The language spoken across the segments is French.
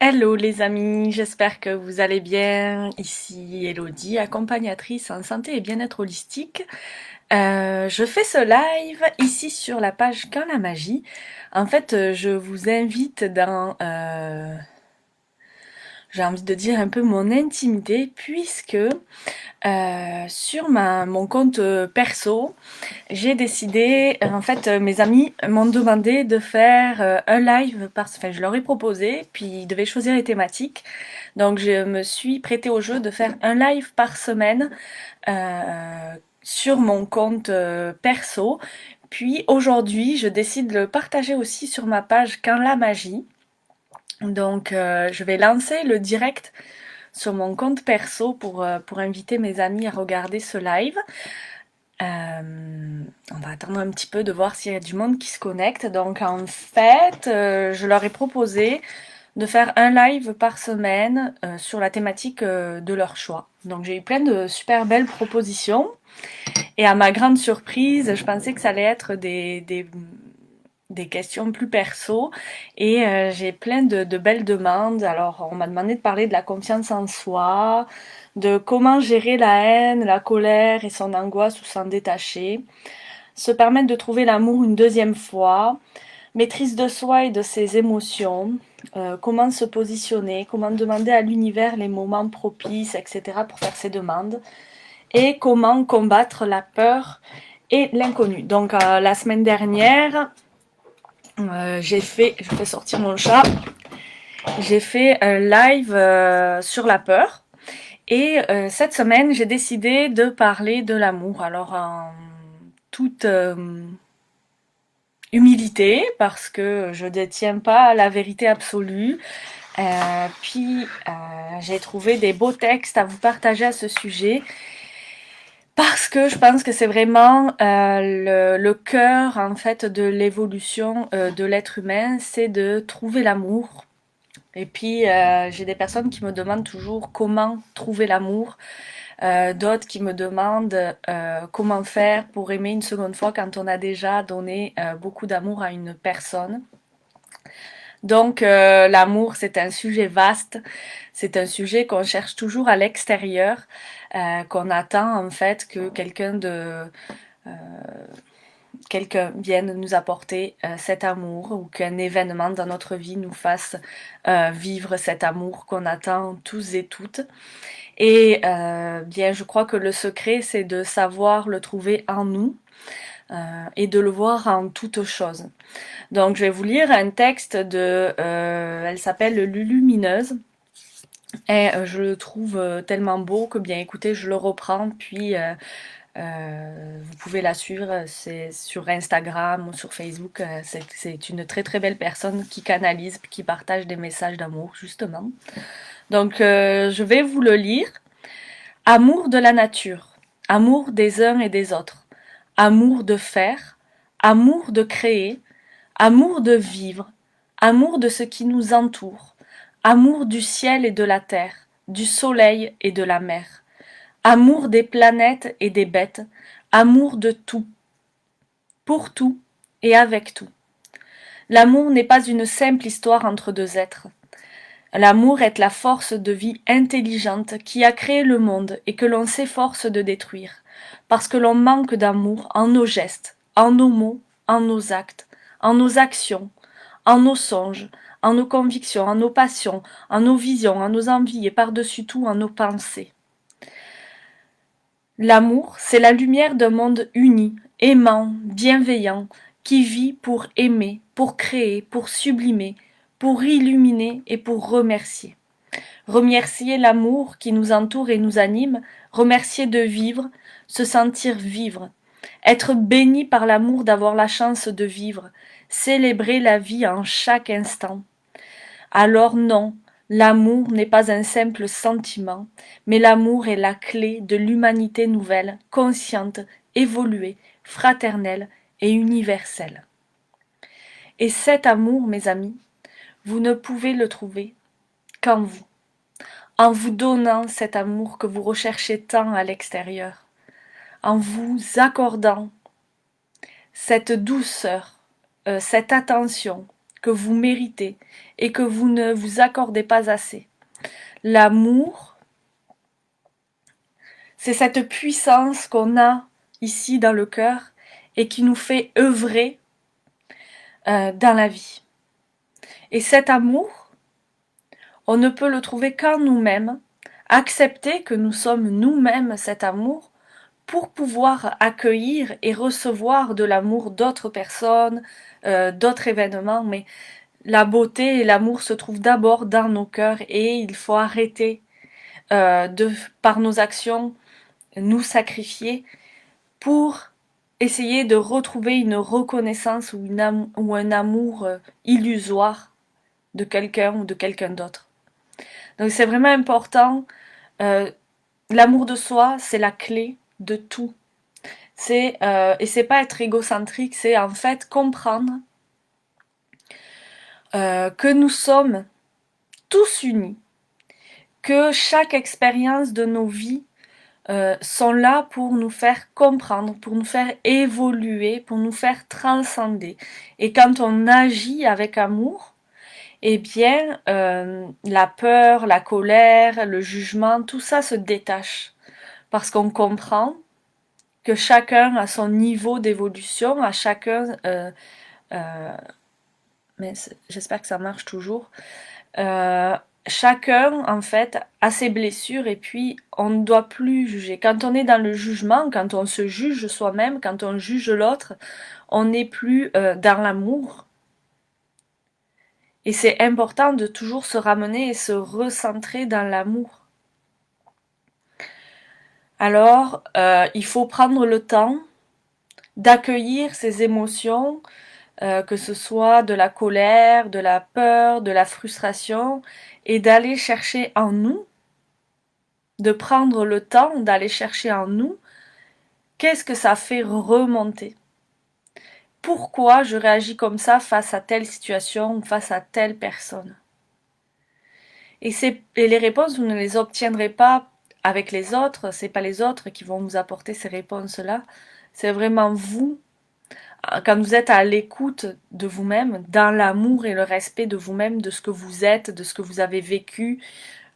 Hello les amis, j'espère que vous allez bien. Ici Elodie, accompagnatrice en santé et bien-être holistique. Je fais ce live ici sur la page Quand la magie. En fait, je vous invite dans, j'ai envie de dire un peu mon intimité, puisque sur mon compte perso, j'ai décidé, en fait, mes amis m'ont demandé de faire un live enfin, je leur ai proposé, puis ils devaient choisir les thématiques. Donc, je me suis prêtée au jeu de faire un live par semaine sur mon compte perso. Puis aujourd'hui, je décide de le partager aussi sur ma page Quand la magie. Donc, je vais lancer le direct sur mon compte perso pour inviter mes amis à regarder ce live. On va attendre un petit peu de voir s'il y a du monde qui se connecte. Donc en fait, je leur ai proposé de faire un live par semaine sur la thématique de leur choix. Donc j'ai eu plein de super belles propositions. Et à ma grande surprise, je pensais que ça allait être des questions plus perso. Et j'ai plein de belles demandes. Alors on m'a demandé de parler de la confiance en soi, de comment gérer la haine, la colère et son angoisse ou s'en détacher, se permettre de trouver l'amour une deuxième fois, maîtrise de soi et de ses émotions, comment se positionner, comment demander à l'univers les moments propices, etc. pour faire ses demandes, et comment combattre la peur et l'inconnu. Donc la semaine dernière, je fais sortir mon chat, j'ai fait un live sur la peur. Et cette semaine, j'ai décidé de parler de l'amour. Alors en toute humilité, parce que je détiens pas la vérité absolue. J'ai trouvé des beaux textes à vous partager à ce sujet. Parce que je pense que c'est vraiment le cœur en fait de l'évolution de l'être humain, c'est de trouver l'amour. Et puis j'ai des personnes qui me demandent toujours comment trouver l'amour. D'autres qui me demandent comment faire pour aimer une seconde fois quand on a déjà donné beaucoup d'amour à une personne. Donc l'amour, c'est un sujet vaste, c'est un sujet qu'on cherche toujours à l'extérieur, qu'on attend en fait que quelqu'un vienne nous apporter cet amour ou qu'un événement dans notre vie nous fasse vivre cet amour qu'on attend tous et toutes. Et bien, je crois que le secret, c'est de savoir le trouver en nous et de le voir en toute chose. Donc, je vais vous lire un texte elle s'appelle Lulumineuse. Et je le trouve tellement beau que bien écoutez, je le reprends, puis vous pouvez la suivre, c'est sur Instagram ou sur Facebook. C'est une très très belle personne qui canalise, qui partage des messages d'amour, justement. Donc, je vais vous le lire. Amour de la nature, amour des uns et des autres, amour de faire, amour de créer, amour de vivre, amour de ce qui nous entoure, amour du ciel et de la terre, du soleil et de la mer, amour des planètes et des bêtes, amour de tout, pour tout et avec tout. L'amour n'est pas une simple histoire entre deux êtres. L'amour est la force de vie intelligente qui a créé le monde et que l'on s'efforce de détruire, parce que l'on manque d'amour en nos gestes, en nos mots, en nos actes, en nos actions, en nos songes, en nos convictions, en nos passions, en nos visions, en nos envies et par-dessus tout en nos pensées. L'amour, c'est la lumière d'un monde uni, aimant, bienveillant, qui vit pour aimer, pour créer, pour sublimer, pour illuminer et pour remercier. Remercier l'amour qui nous entoure et nous anime, remercier de vivre, se sentir vivre, être béni par l'amour d'avoir la chance de vivre, célébrer la vie en chaque instant. Alors non, l'amour n'est pas un simple sentiment, mais l'amour est la clé de l'humanité nouvelle, consciente, évoluée, fraternelle et universelle. Et cet amour, mes amis, vous ne pouvez le trouver qu'en vous, en vous donnant cet amour que vous recherchez tant à l'extérieur, en vous accordant cette douceur, cette attention que vous méritez et que vous ne vous accordez pas assez. L'amour, c'est cette puissance qu'on a ici dans le cœur et qui nous fait œuvrer dans la vie. Et cet amour, on ne peut le trouver qu'en nous-mêmes, accepter que nous sommes nous-mêmes cet amour pour pouvoir accueillir et recevoir de l'amour d'autres personnes, d'autres événements, mais la beauté et l'amour se trouvent d'abord dans nos cœurs et il faut arrêter par nos actions, nous sacrifier pour essayer de retrouver une reconnaissance ou un amour illusoire de quelqu'un ou de quelqu'un d'autre. Donc c'est vraiment important. L'amour de soi, c'est la clé de tout. Et c'est pas être égocentrique, c'est en fait comprendre que nous sommes tous unis, que chaque expérience de nos vies sont là pour nous faire comprendre, pour nous faire évoluer, pour nous faire transcender. Et quand on agit avec amour, eh bien, la peur, la colère, le jugement, tout ça se détache. Parce qu'on comprend que chacun a son niveau d'évolution, à chacun... mais j'espère que ça marche toujours. Euh, Chacun, en fait, a ses blessures et puis on ne doit plus juger. Quand on est dans le jugement, quand on se juge soi-même, quand on juge l'autre, on n'est plus dans l'amour. Et c'est important de toujours se ramener et se recentrer dans l'amour. Alors, il faut prendre le temps d'accueillir ces émotions, que ce soit de la colère, de la peur, de la frustration, et d'aller chercher en nous, de prendre le temps d'aller chercher en nous, qu'est-ce que ça fait remonter? Pourquoi je réagis comme ça face à telle situation ou face à telle personne? Et les réponses, vous ne les obtiendrez pas avec les autres, c'est pas les autres qui vont vous apporter ces réponses-là, c'est vraiment vous, quand vous êtes à l'écoute de vous-même, dans l'amour et le respect de vous-même, de ce que vous êtes, de ce que vous avez vécu,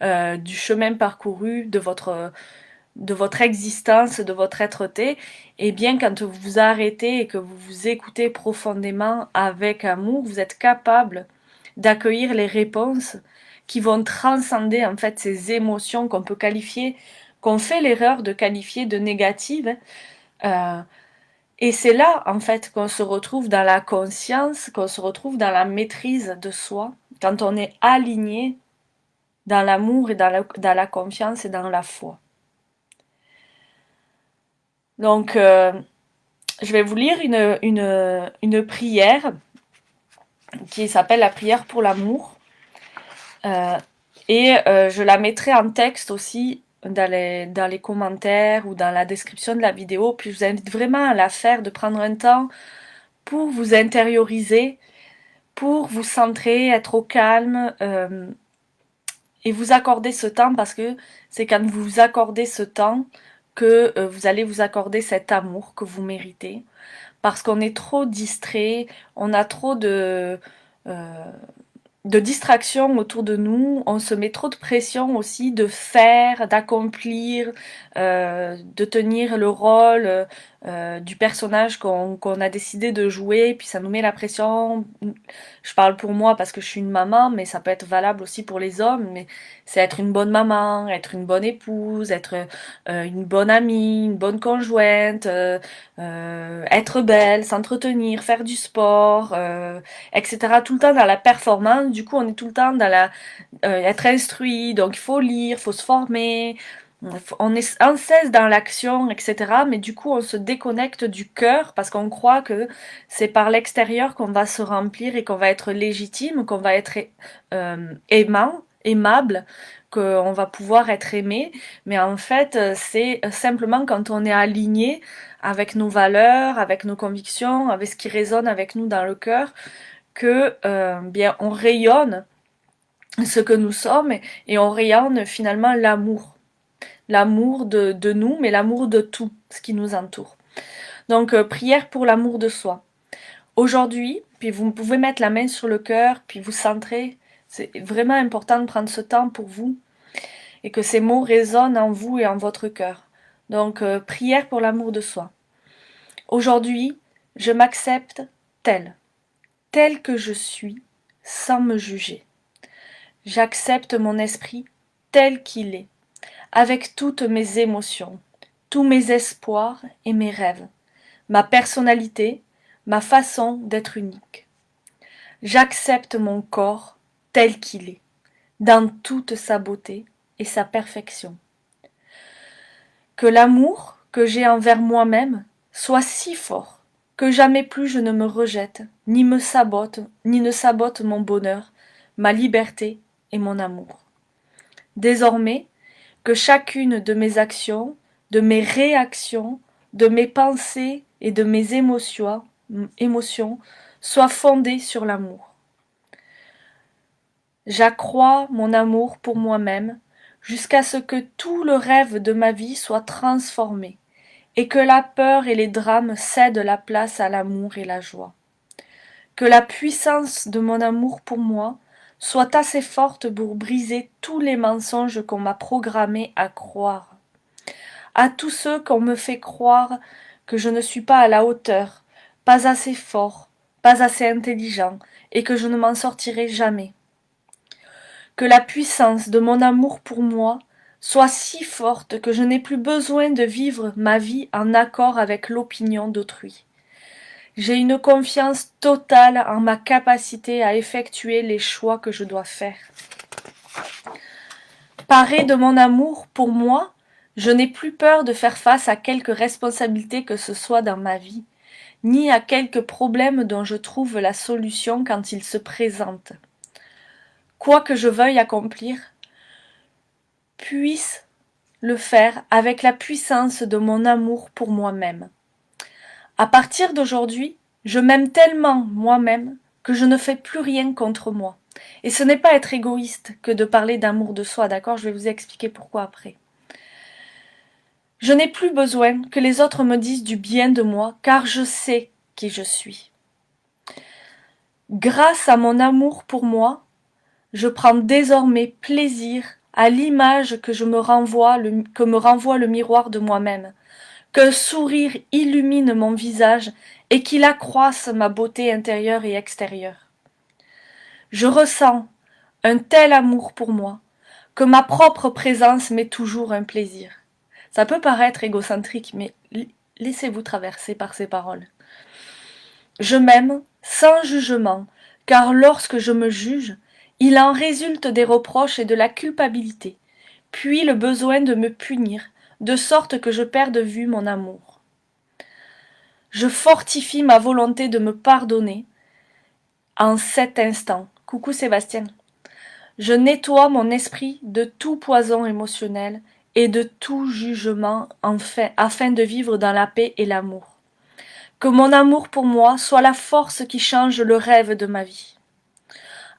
du chemin parcouru, de votre existence, de votre être-té, et bien quand vous vous arrêtez et que vous vous écoutez profondément avec amour, vous êtes capable d'accueillir les réponses qui vont transcender en fait ces émotions qu'on peut qualifier, qu'on fait l'erreur de qualifier de négatives. Et c'est là en fait qu'on se retrouve dans la conscience, qu'on se retrouve dans la maîtrise de soi, quand on est aligné dans l'amour et dans la confiance et dans la foi. Donc, je vais vous lire une prière qui s'appelle la prière pour l'amour. Je la mettrai en texte aussi dans les commentaires ou dans la description de la vidéo. Puis je vous invite vraiment à la faire, de prendre un temps pour vous intérioriser, pour vous centrer, être au calme et vous accorder ce temps parce que c'est quand vous vous accordez ce temps que vous allez vous accorder cet amour que vous méritez. Parce qu'on est trop distrait, on a trop euh, de distractions autour de nous, on se met trop de pression aussi de faire, d'accomplir, de tenir le rôle du personnage qu'on a décidé de jouer, puis ça nous met la pression. Je parle pour moi parce que je suis une maman, mais ça peut être valable aussi pour les hommes, mais c'est être une bonne maman, être une bonne épouse, être une bonne amie, une bonne conjointe, être belle, s'entretenir, faire du sport, etc. Tout le temps dans la performance. Du coup, on est tout le temps dans être instruit. Donc, il faut lire, il faut se former. On est sans cesse dans l'action, etc. Mais du coup, on se déconnecte du cœur parce qu'on croit que c'est par l'extérieur qu'on va se remplir et qu'on va être légitime, qu'on va être aimable, qu'on va pouvoir être aimé. Mais en fait, c'est simplement quand on est aligné avec nos valeurs, avec nos convictions, avec ce qui résonne avec nous dans le cœur, que bien on rayonne ce que nous sommes et on rayonne finalement l'amour. L'amour de nous, mais l'amour de tout ce qui nous entoure. Donc, prière pour l'amour de soi. Aujourd'hui, puis vous pouvez mettre la main sur le cœur, puis vous centrer. C'est vraiment important de prendre ce temps pour vous et que ces mots résonnent en vous et en votre cœur. Donc, prière pour l'amour de soi. Aujourd'hui, je m'accepte tel que je suis, sans me juger. J'accepte mon esprit tel qu'il est, avec toutes mes émotions, tous mes espoirs et mes rêves, ma personnalité, ma façon d'être unique. J'accepte mon corps tel qu'il est, dans toute sa beauté et sa perfection. Que l'amour que j'ai envers moi-même soit si fort que jamais plus je ne me rejette, ni ne sabote mon bonheur, ma liberté et mon amour. Désormais, que chacune de mes actions, de mes réactions, de mes pensées et de mes émotions soit fondée sur l'amour. J'accrois mon amour pour moi-même jusqu'à ce que tout le rêve de ma vie soit transformé et que la peur et les drames cèdent la place à l'amour et la joie. Que la puissance de mon amour pour moi soit assez forte pour briser tous les mensonges qu'on m'a programmés à croire. À tous ceux qu'on me fait croire que je ne suis pas à la hauteur, pas assez fort, pas assez intelligent, et que je ne m'en sortirai jamais. Que la puissance de mon amour pour moi soit si forte que je n'ai plus besoin de vivre ma vie en accord avec l'opinion d'autrui. J'ai une confiance totale en ma capacité à effectuer les choix que je dois faire. Parée de mon amour pour moi, je n'ai plus peur de faire face à quelque responsabilité que ce soit dans ma vie, ni à quelque problème dont je trouve la solution quand il se présente. Quoi que je veuille accomplir, puisse le faire avec la puissance de mon amour pour moi-même. À partir d'aujourd'hui, je m'aime tellement moi-même que je ne fais plus rien contre moi. Et ce n'est pas être égoïste que de parler d'amour de soi, d'accord? Je vais vous expliquer pourquoi après. Je n'ai plus besoin que les autres me disent du bien de moi, car je sais qui je suis. Grâce à mon amour pour moi, je prends désormais plaisir à l'image que me renvoie le miroir de moi-même, qu'un sourire illumine mon visage et qu'il accroisse ma beauté intérieure et extérieure. Je ressens un tel amour pour moi que ma propre présence m'est toujours un plaisir. Ça peut paraître égocentrique, mais laissez-vous traverser par ces paroles. Je m'aime sans jugement, car lorsque je me juge, il en résulte des reproches et de la culpabilité, puis le besoin de me punir, de sorte que je perds de vue mon amour. Je fortifie ma volonté de me pardonner en cet instant. Coucou Sébastien. Je nettoie mon esprit de tout poison émotionnel et de tout jugement afin de vivre dans la paix et l'amour. Que mon amour pour moi soit la force qui change le rêve de ma vie.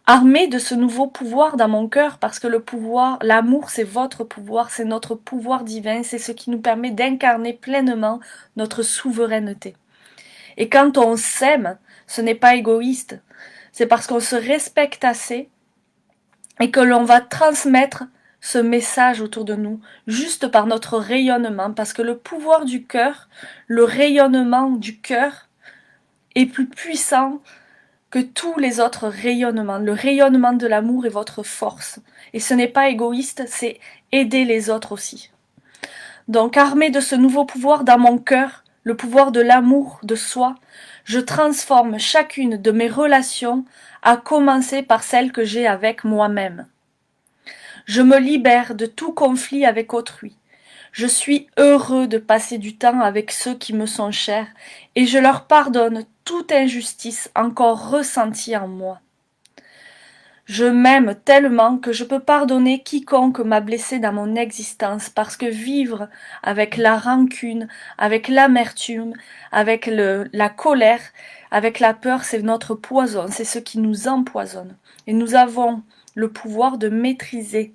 Armé de ce nouveau pouvoir dans mon cœur, parce que le pouvoir, l'amour, c'est votre pouvoir, c'est notre pouvoir divin, c'est ce qui nous permet d'incarner pleinement notre souveraineté. Et quand on s'aime, ce n'est pas égoïste, c'est parce qu'on se respecte assez et que l'on va transmettre ce message autour de nous, juste par notre rayonnement, parce que le pouvoir du cœur, le rayonnement du cœur est plus puissant que tous les autres rayonnements. Le rayonnement de l'amour est votre force. Et ce n'est pas égoïste, c'est aider les autres aussi. Donc, armé de ce nouveau pouvoir dans mon cœur, le pouvoir de l'amour de soi, je transforme chacune de mes relations, à commencer par celle que j'ai avec moi-même. Je me libère de tout conflit avec autrui. Je suis heureux de passer du temps avec ceux qui me sont chers et je leur pardonne toute injustice encore ressentie en moi. Je m'aime tellement que je peux pardonner quiconque m'a blessé dans mon existence parce que vivre avec la rancune, avec l'amertume, avec la colère, avec la peur, c'est notre poison, c'est ce qui nous empoisonne. Et nous avons le pouvoir de maîtriser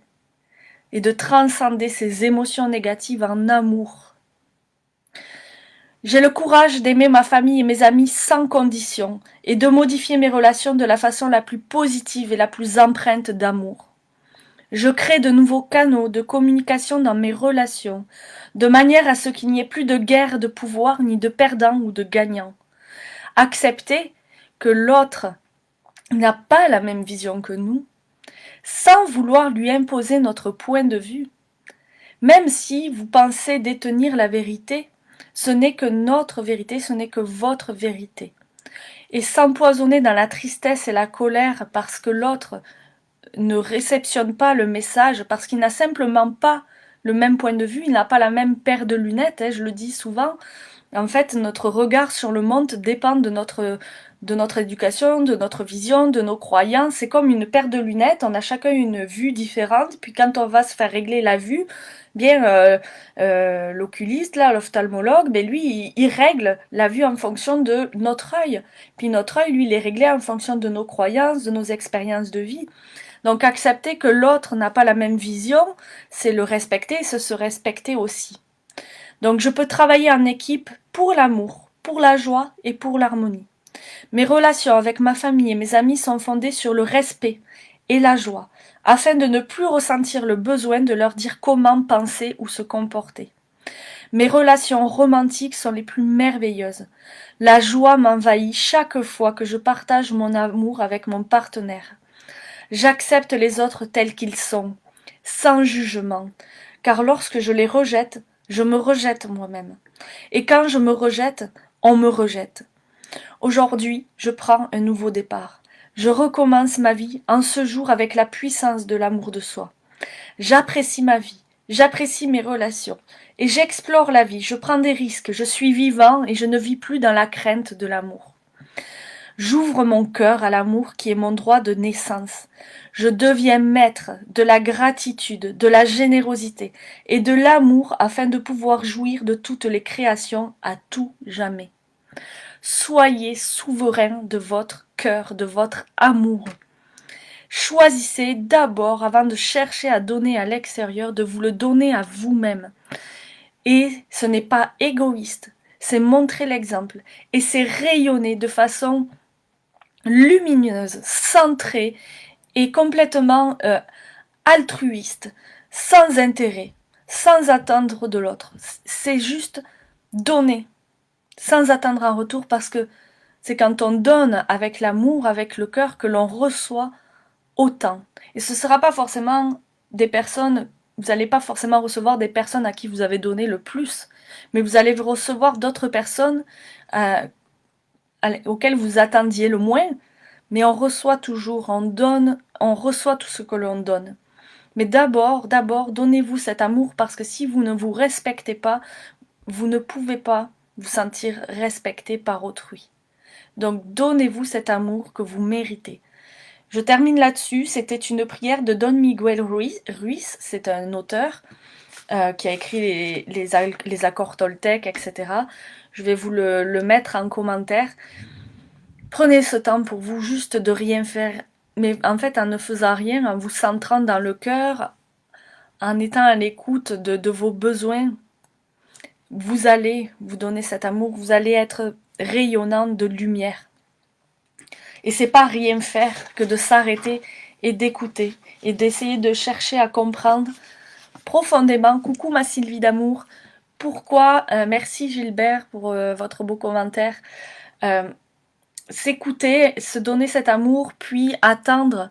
et de transcender ces émotions négatives en amour. J'ai le courage d'aimer ma famille et mes amis sans condition et de modifier mes relations de la façon la plus positive et la plus empreinte d'amour. Je crée de nouveaux canaux de communication dans mes relations, de manière à ce qu'il n'y ait plus de guerre de pouvoir ni de perdants ou de gagnants. Accepter que l'autre n'a pas la même vision que nous, sans vouloir lui imposer notre point de vue. Même si vous pensez détenir la vérité, ce n'est que notre vérité, ce n'est que votre vérité. Et s'empoisonner dans la tristesse et la colère parce que l'autre ne réceptionne pas le message, parce qu'il n'a simplement pas le même point de vue, il n'a pas la même paire de lunettes, je le dis souvent. En fait, notre regard sur le monde dépend de notre éducation, de notre vision, de nos croyances. C'est comme une paire de lunettes, on a chacun une vue différente, puis quand on va se faire régler la vue, bien l'oculiste, là, l'ophtalmologue, ben lui, il règle la vue en fonction de notre œil. Puis notre œil, lui, il est réglé en fonction de nos croyances, de nos expériences de vie. Donc accepter que l'autre n'a pas la même vision, c'est le respecter, c'est se respecter aussi. Donc je peux travailler en équipe pour l'amour, pour la joie et pour l'harmonie. Mes relations avec ma famille et mes amis sont fondées sur le respect et la joie, afin de ne plus ressentir le besoin de leur dire comment penser ou se comporter. Mes relations romantiques sont les plus merveilleuses. La joie m'envahit chaque fois que je partage mon amour avec mon partenaire. J'accepte les autres tels qu'ils sont, sans jugement, car lorsque je les rejette, je me rejette moi-même. Et quand je me rejette, on me rejette. Aujourd'hui, je prends un nouveau départ. Je recommence ma vie en ce jour avec la puissance de l'amour de soi. J'apprécie ma vie, j'apprécie mes relations, et j'explore la vie, je prends des risques, je suis vivant et je ne vis plus dans la crainte de l'amour. J'ouvre mon cœur à l'amour qui est mon droit de naissance. Je deviens maître de la gratitude, de la générosité et de l'amour afin de pouvoir jouir de toutes les créations à tout jamais. Soyez souverain de votre cœur, de votre amour. Choisissez d'abord, avant de chercher à donner à l'extérieur, de vous le donner à vous-même. Et ce n'est pas égoïste, c'est montrer l'exemple et c'est rayonner de façon lumineuse, centrée et complètement altruiste, sans intérêt, sans attendre de l'autre. C'est juste donner, sans attendre un retour, parce que c'est quand on donne avec l'amour, avec le cœur, que l'on reçoit autant. Et ce ne sera pas forcément des personnes, vous n'allez pas forcément recevoir des personnes à qui vous avez donné le plus, mais vous allez recevoir d'autres personnes euh, auxquelles vous attendiez le moins, mais on reçoit toujours, on donne, on reçoit tout ce que l'on donne. Mais d'abord, donnez-vous cet amour, parce que si vous ne vous respectez pas, vous ne pouvez pas vous sentir respecté par autrui. Donc donnez-vous cet amour que vous méritez. Je termine là-dessus. C'était une prière de Don Miguel Ruiz, c'est un auteur qui a écrit les accords toltèques, etc. Je vais vous le mettre en commentaire. Prenez ce temps pour vous, juste de rien faire, mais en fait en ne faisant rien, en vous centrant dans le cœur, en étant à l'écoute de vos besoins, vous allez vous donner cet amour, vous allez être rayonnant de lumière. Et c'est pas rien faire que de s'arrêter et d'écouter et d'essayer de chercher à comprendre profondément. Coucou ma Sylvie d'amour. Pourquoi merci Gilbert pour votre beau commentaire. S'écouter, se donner cet amour, puis attendre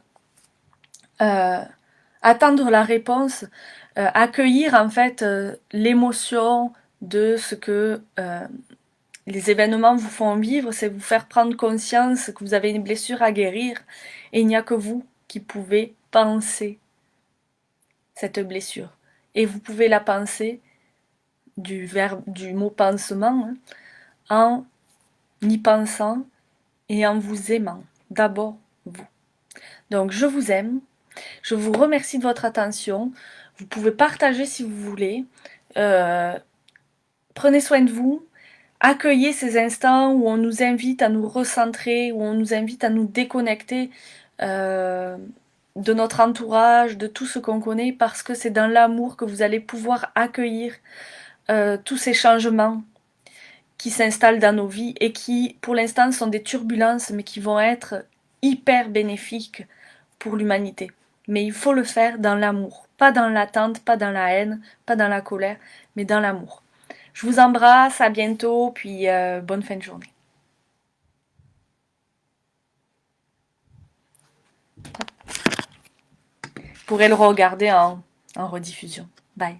la réponse, accueillir en fait l'émotion de ce que les événements vous font vivre, c'est vous faire prendre conscience que vous avez une blessure à guérir et il n'y a que vous qui pouvez penser cette blessure. Et vous pouvez la penser du mot pansement, en y pensant et en vous aimant. D'abord vous. Donc je vous aime. Je vous remercie de votre attention. Vous pouvez partager si vous voulez. Prenez soin de vous. Accueillez ces instants où on nous invite à nous recentrer, où on nous invite à nous déconnecter de notre entourage, de tout ce qu'on connaît, parce que c'est dans l'amour que vous allez pouvoir accueillir tous ces changements qui s'installent dans nos vies et qui, pour l'instant, sont des turbulences, mais qui vont être hyper bénéfiques pour l'humanité. Mais il faut le faire dans l'amour, pas dans l'attente, pas dans la haine, pas dans la colère, mais dans l'amour. Je vous embrasse, à bientôt, puis bonne fin de journée. Vous pourrez le regarder en rediffusion. Bye.